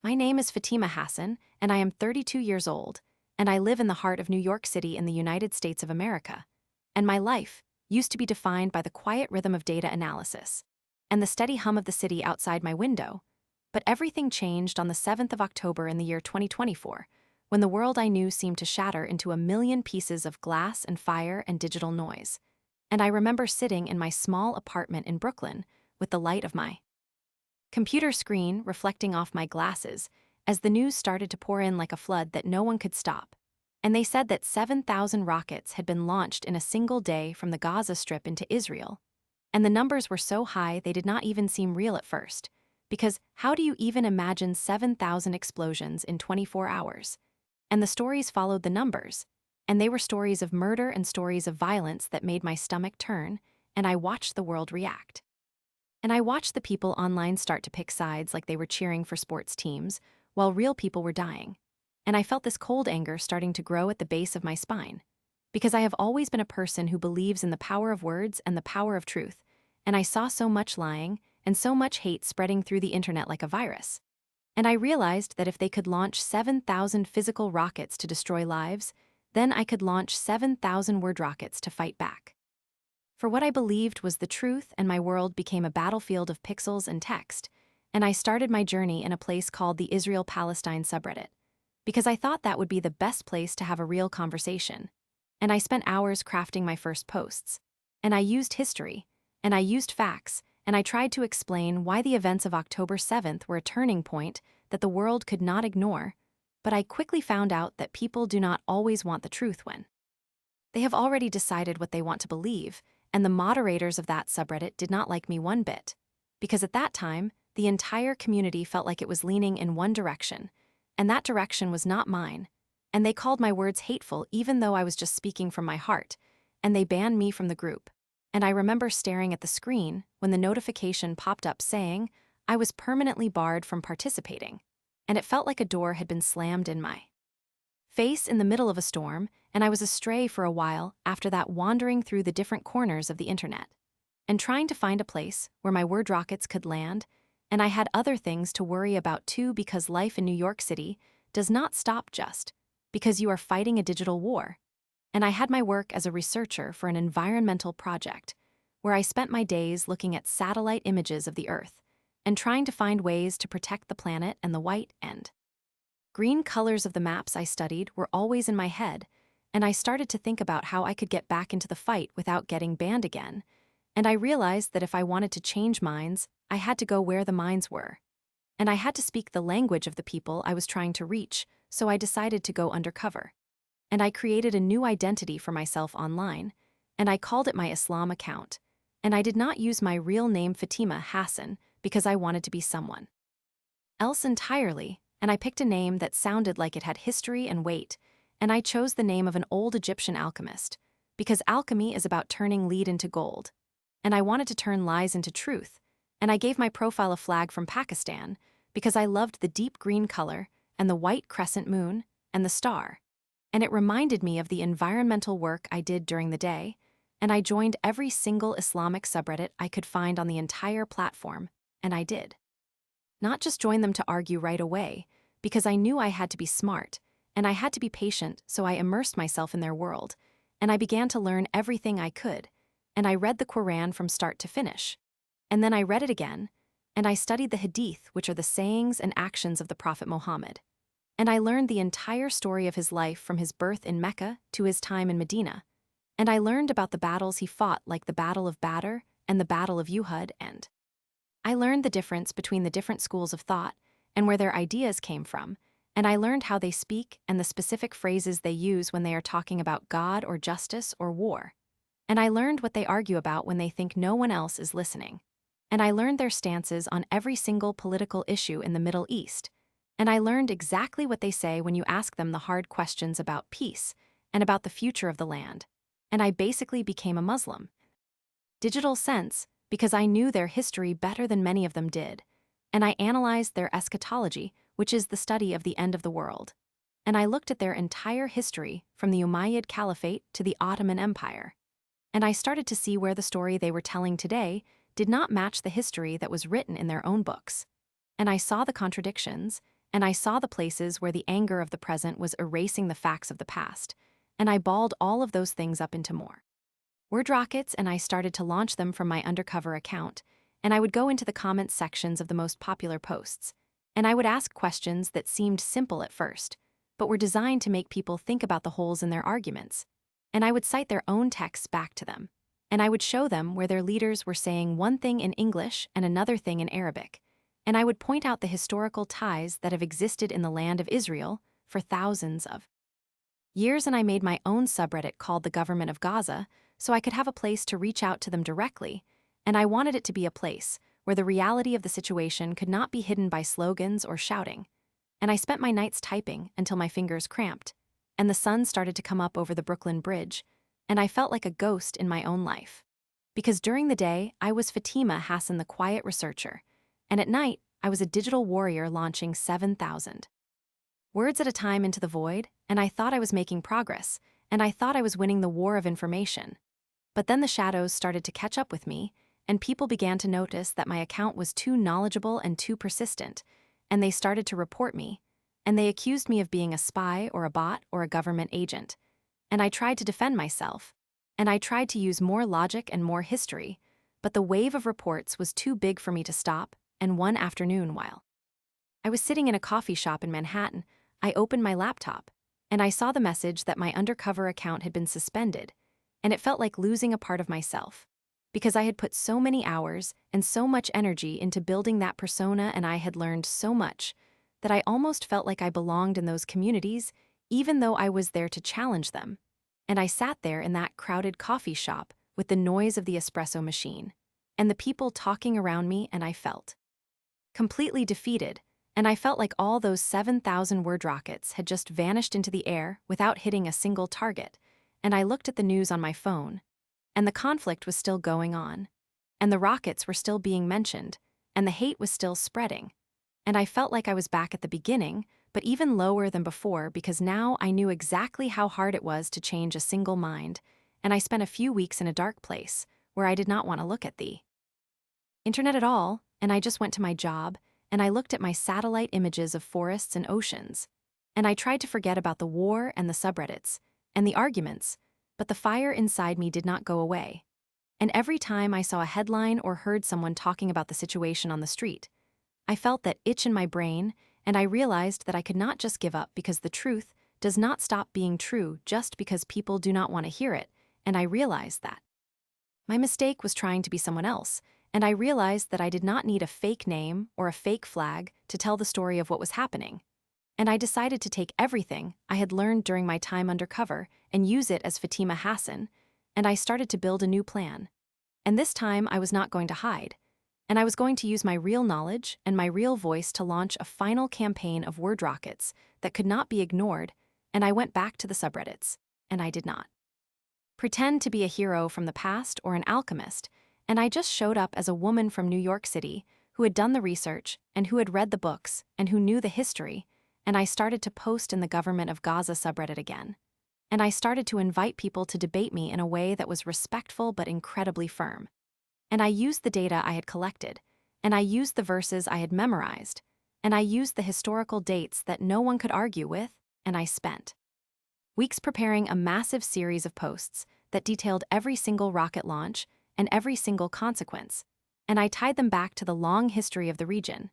My name is Fatima Hassan, and I am 32 years old, and I live in the heart of New York City in the United States of America. And my life used to be defined by the quiet rhythm of data analysis and the steady hum of the city outside my window. But everything changed on the 7th of October in the year 2024, when the world I knew seemed to shatter into a million pieces of glass and fire and digital noise. And I remember sitting in my small apartment in Brooklyn with the light of my computer screen reflecting off my glasses as the news started to pour in like a flood that no one could stop. And they said that 7,000 rockets had been launched in a single day from the Gaza Strip into Israel. And the numbers were so high they did not even seem real at first. Because how do you even imagine 7,000 explosions in 24 hours? And the stories followed the numbers. And they were stories of murder and stories of violence that made my stomach turn, and I watched the world react. And I watched the people online start to pick sides like they were cheering for sports teams, while real people were dying. And I felt this cold anger starting to grow at the base of my spine. Because I have always been a person who believes in the power of words and the power of truth, and I saw so much lying and so much hate spreading through the internet like a virus. And I realized that if they could launch 7,000 physical rockets to destroy lives, then I could launch 7,000 word rockets to fight back. For what I believed was the truth, and my world became a battlefield of pixels and text, and I started my journey in a place called the Israel-Palestine subreddit, because I thought that would be the best place to have a real conversation. And I spent hours crafting my first posts. And I used history, and I used facts, and I tried to explain why the events of October 7th were a turning point that the world could not ignore, but I quickly found out that people do not always want the truth when they have already decided what they want to believe, and the moderators of that subreddit did not like me one bit. Because at that time, the entire community felt like it was leaning in one direction, and that direction was not mine. And they called my words hateful even though I was just speaking from my heart, and they banned me from the group. And I remember staring at the screen when the notification popped up saying I was permanently barred from participating, and it felt like a door had been slammed in my face in the middle of a storm, and I was astray for a while after that, wandering through the different corners of the internet and trying to find a place where my word rockets could land. And I had other things to worry about too, because life in New York City does not stop just because you are fighting a digital war. And I had my work as a researcher for an environmental project where I spent my days looking at satellite images of the Earth and trying to find ways to protect the planet, and the white and green colors of the maps I studied were always in my head, and I started to think about how I could get back into the fight without getting banned again. And I realized that if I wanted to change minds, I had to go where the minds were. And I had to speak the language of the people I was trying to reach, so I decided to go undercover. And I created a new identity for myself online, and I called it my Islam account. And I did not use my real name Fatima Hassan because I wanted to be someone else entirely, and I picked a name that sounded like it had history and weight, and I chose the name of an old Egyptian alchemist, because alchemy is about turning lead into gold. And I wanted to turn lies into truth, and I gave my profile a flag from Pakistan, because I loved the deep green color, and the white crescent moon, and the star. And it reminded me of the environmental work I did during the day, and I joined every single Islamic subreddit I could find on the entire platform, and I did not just join them to argue right away, because I knew I had to be smart, and I had to be patient, so I immersed myself in their world, and I began to learn everything I could, and I read the Quran from start to finish. And then I read it again, and I studied the Hadith, which are the sayings and actions of the Prophet Muhammad. And I learned the entire story of his life from his birth in Mecca to his time in Medina. And I learned about the battles he fought, like the Battle of Badr and the Battle of Uhud, and I learned the difference between the different schools of thought and where their ideas came from, and I learned how they speak and the specific phrases they use when they are talking about God or justice or war. And I learned what they argue about when they think no one else is listening. And I learned their stances on every single political issue in the Middle East. And I learned exactly what they say when you ask them the hard questions about peace and about the future of the land. And I basically became a Muslim digital sense, because I knew their history better than many of them did, and I analyzed their eschatology, which is the study of the end of the world. And I looked at their entire history from the Umayyad Caliphate to the Ottoman Empire. And I started to see where the story they were telling today did not match the history that was written in their own books. And I saw the contradictions, and I saw the places where the anger of the present was erasing the facts of the past, and I balled all of those things up into more word rockets, and I started to launch them from my undercover account, and I would go into the comments sections of the most popular posts, and I would ask questions that seemed simple at first, but were designed to make people think about the holes in their arguments, and I would cite their own texts back to them, and I would show them where their leaders were saying one thing in English and another thing in Arabic, and I would point out the historical ties that have existed in the land of Israel for thousands of years, and I made my own subreddit called the Government of Gaza so I could have a place to reach out to them directly, and I wanted it to be a place where the reality of the situation could not be hidden by slogans or shouting. And I spent my nights typing until my fingers cramped, and the sun started to come up over the Brooklyn Bridge, and I felt like a ghost in my own life. Because during the day, I was Fatima Hassan, the quiet researcher, and at night, I was a digital warrior launching 7,000 words at a time into the void, and I thought I was making progress, and I thought I was winning the war of information. But then the shadows started to catch up with me, and people began to notice that my account was too knowledgeable and too persistent, and they started to report me, and they accused me of being a spy or a bot or a government agent. And I tried to defend myself, and I tried to use more logic and more history, but the wave of reports was too big for me to stop, and one afternoon while I was sitting in a coffee shop in Manhattan, I opened my laptop, and I saw the message that my undercover account had been suspended, and it felt like losing a part of myself, because I had put so many hours and so much energy into building that persona, and I had learned so much that I almost felt like I belonged in those communities, even though I was there to challenge them. And I sat there in that crowded coffee shop with the noise of the espresso machine and the people talking around me, and I felt completely defeated, and I felt like all those 7,000 word rockets had just vanished into the air without hitting a single target. And I looked at the news on my phone, and the conflict was still going on, and the rockets were still being mentioned, and the hate was still spreading. And I felt like I was back at the beginning, but even lower than before, because now I knew exactly how hard it was to change a single mind, and I spent a few weeks in a dark place where I did not want to look at the internet at all, and I just went to my job, and I looked at my satellite images of forests and oceans, and I tried to forget about the war and the subreddits and the arguments, but the fire inside me did not go away. And every time I saw a headline or heard someone talking about the situation on the street, I felt that itch in my brain, and I realized that I could not just give up, because the truth does not stop being true just because people do not want to hear it, and I realized that my mistake was trying to be someone else, and I realized that I did not need a fake name or a fake flag to tell the story of what was happening. And I decided to take everything I had learned during my time undercover and use it as Fatima Hassan, and I started to build a new plan. And this time I was not going to hide, and I was going to use my real knowledge and my real voice to launch a final campaign of word rockets that could not be ignored, and I went back to the subreddits, and I did not pretend to be a hero from the past or an alchemist, and I just showed up as a woman from New York City who had done the research and who had read the books and who knew the history, and I started to post in the Government of Gaza subreddit again. And I started to invite people to debate me in a way that was respectful but incredibly firm. And I used the data I had collected, and I used the verses I had memorized, and I used the historical dates that no one could argue with, and I spent weeks preparing a massive series of posts that detailed every single rocket launch and every single consequence, and I tied them back to the long history of the region.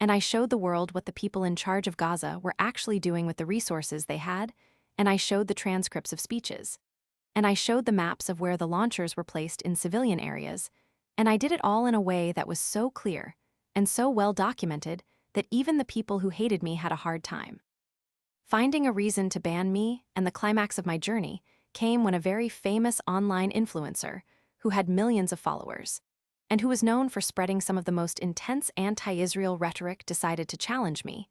And I showed the world what the people in charge of Gaza were actually doing with the resources they had, and I showed the transcripts of speeches. And I showed the maps of where the launchers were placed in civilian areas, and I did it all in a way that was so clear and so well documented that even the people who hated me had a hard time finding a reason to ban me. And the climax of my journey came when a very famous online influencer who had millions of followers and who was known for spreading some of the most intense anti-Israel rhetoric decided to challenge me,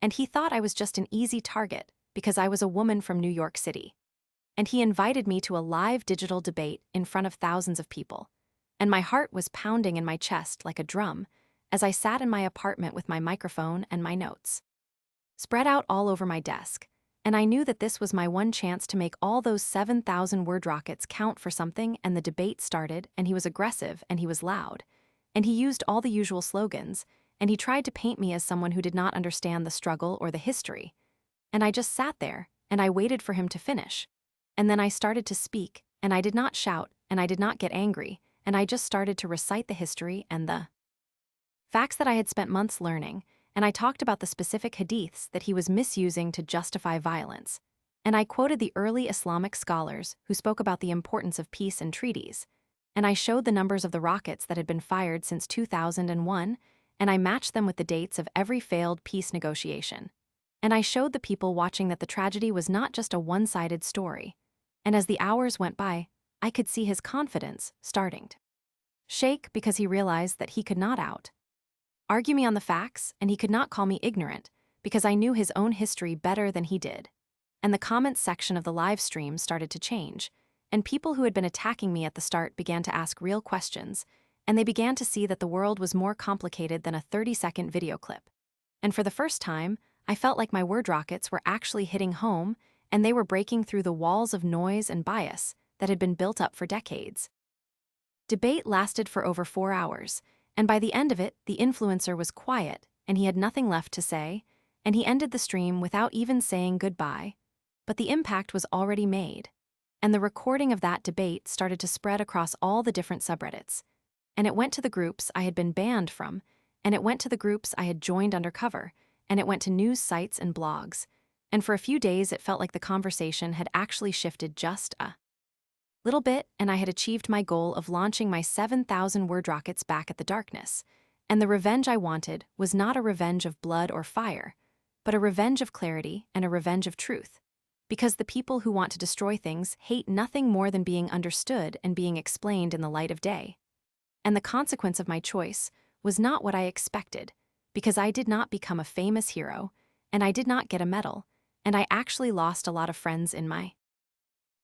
and he thought I was just an easy target because I was a woman from New York City. And he invited me to a live digital debate in front of thousands of people, and my heart was pounding in my chest like a drum as I sat in my apartment with my microphone and my notes spread out all over my desk, and I knew that this was my one chance to make all those 7,000 word rockets count for something. And the debate started, and he was aggressive, and he was loud, and he used all the usual slogans, and he tried to paint me as someone who did not understand the struggle or the history. And I just sat there, and I waited for him to finish. And then I started to speak, and I did not shout, and I did not get angry, and I just started to recite the history and the facts that I had spent months learning, and I talked about the specific hadiths that he was misusing to justify violence. And I quoted the early Islamic scholars who spoke about the importance of peace and treaties. And I showed the numbers of the rockets that had been fired since 2001, and I matched them with the dates of every failed peace negotiation. And I showed the people watching that the tragedy was not just a one-sided story. And as the hours went by, I could see his confidence starting to shake because he realized that he could not argue me on the facts, and he could not call me ignorant because I knew his own history better than he did. And the comments section of the live stream started to change, and people who had been attacking me at the start began to ask real questions, and they began to see that the world was more complicated than a 30-second video clip. And for the first time, I felt like my word rockets were actually hitting home, and they were breaking through the walls of noise and bias that had been built up for decades. Debate lasted for over 4 hours, and by the end of it, the influencer was quiet, and he had nothing left to say, and he ended the stream without even saying goodbye. But the impact was already made, and the recording of that debate started to spread across all the different subreddits. And it went to the groups I had been banned from, and it went to the groups I had joined undercover, and it went to news sites and blogs. And for a few days, it felt like the conversation had actually shifted just a little bit, and I had achieved my goal of launching my 7,000 word rockets back at the darkness. And the revenge I wanted was not a revenge of blood or fire, but a revenge of clarity and a revenge of truth. Because the people who want to destroy things hate nothing more than being understood and being explained in the light of day. And the consequence of my choice was not what I expected, because I did not become a famous hero, and I did not get a medal, and I actually lost a lot of friends in my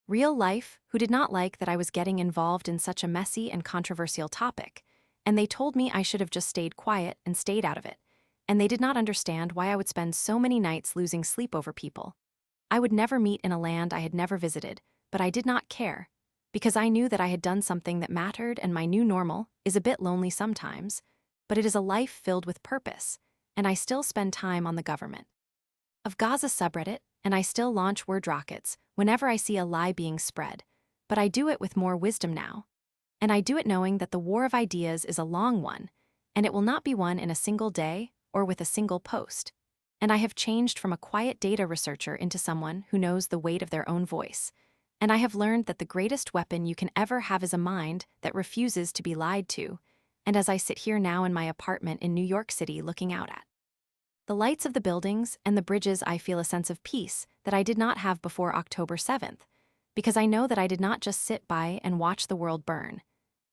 real life who did not like that I was getting involved in such a messy and controversial topic, and they told me I should have just stayed quiet and stayed out of it, and they did not understand why I would spend so many nights losing sleep over people I would never meet in a land I had never visited, but I did not care, because I knew that I had done something that mattered, and my new normal is a bit lonely sometimes, but it is a life filled with purpose, and I still spend time on the government of Gaza subreddit, and I still launch word rockets whenever I see a lie being spread, but I do it with more wisdom now. And I do it knowing that the war of ideas is a long one, and it will not be won in a single day or with a single post. And I have changed from a quiet data researcher into someone who knows the weight of their own voice. And I have learned that the greatest weapon you can ever have is a mind that refuses to be lied to. And as I sit here now in my apartment in New York City looking out at the lights of the buildings and the bridges, I feel a sense of peace that I did not have before October 7th, because I know that I did not just sit by and watch the world burn.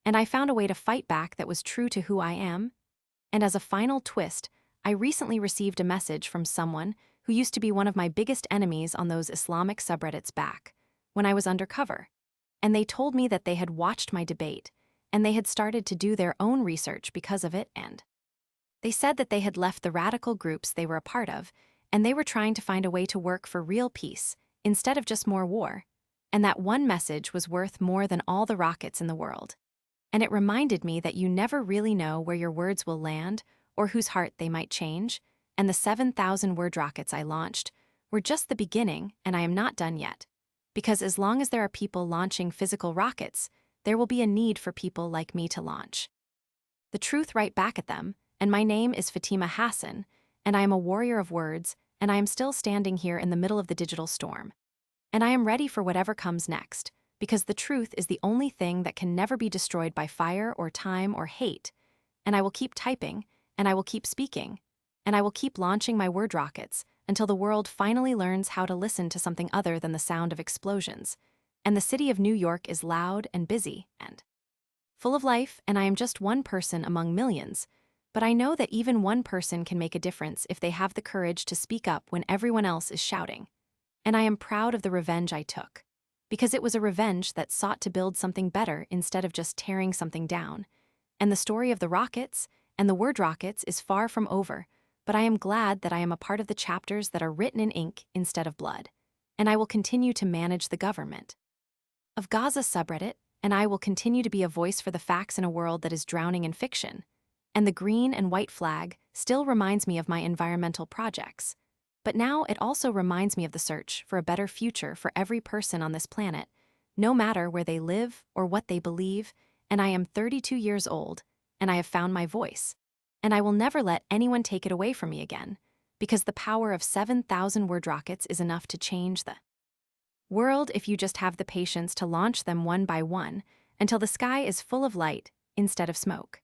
And I found a way to fight back that was true to who I am. And as a final twist, I recently received a message from someone who used to be one of my biggest enemies on those Islamic subreddits back when I was undercover. And they told me that they had watched my debate, and they had started to do their own research because of it, and they said that they had left the radical groups they were a part of, and they were trying to find a way to work for real peace instead of just more war. And that one message was worth more than all the rockets in the world. And it reminded me that you never really know where your words will land or whose heart they might change, and the 7,000 word rockets I launched were just the beginning, and I am not done yet. Because as long as there are people launching physical rockets, there will be a need for people like me to launch the truth right back at them. And my name is Fatima Hassan, and I am a warrior of words, and I am still standing here in the middle of the digital storm. And I am ready for whatever comes next, because the truth is the only thing that can never be destroyed by fire or time or hate. And I will keep typing, and I will keep speaking, and I will keep launching my word rockets until the world finally learns how to listen to something other than the sound of explosions. And the city of New York is loud and busy and full of life, and I am just one person among millions. But I know that even one person can make a difference if they have the courage to speak up when everyone else is shouting. And I am proud of the revenge I took, because it was a revenge that sought to build something better instead of just tearing something down. And the story of the rockets and the word rockets is far from over, but I am glad that I am a part of the chapters that are written in ink instead of blood. And I will continue to manage the government of Gaza subreddit, and I will continue to be a voice for the facts in a world that is drowning in fiction. And the green and white flag still reminds me of my environmental projects. But now it also reminds me of the search for a better future for every person on this planet, no matter where they live or what they believe, and I am 32 years old, and I have found my voice. And I will never let anyone take it away from me again, because the power of 7,000-word rockets is enough to change the world if you just have the patience to launch them one by one until the sky is full of light instead of smoke.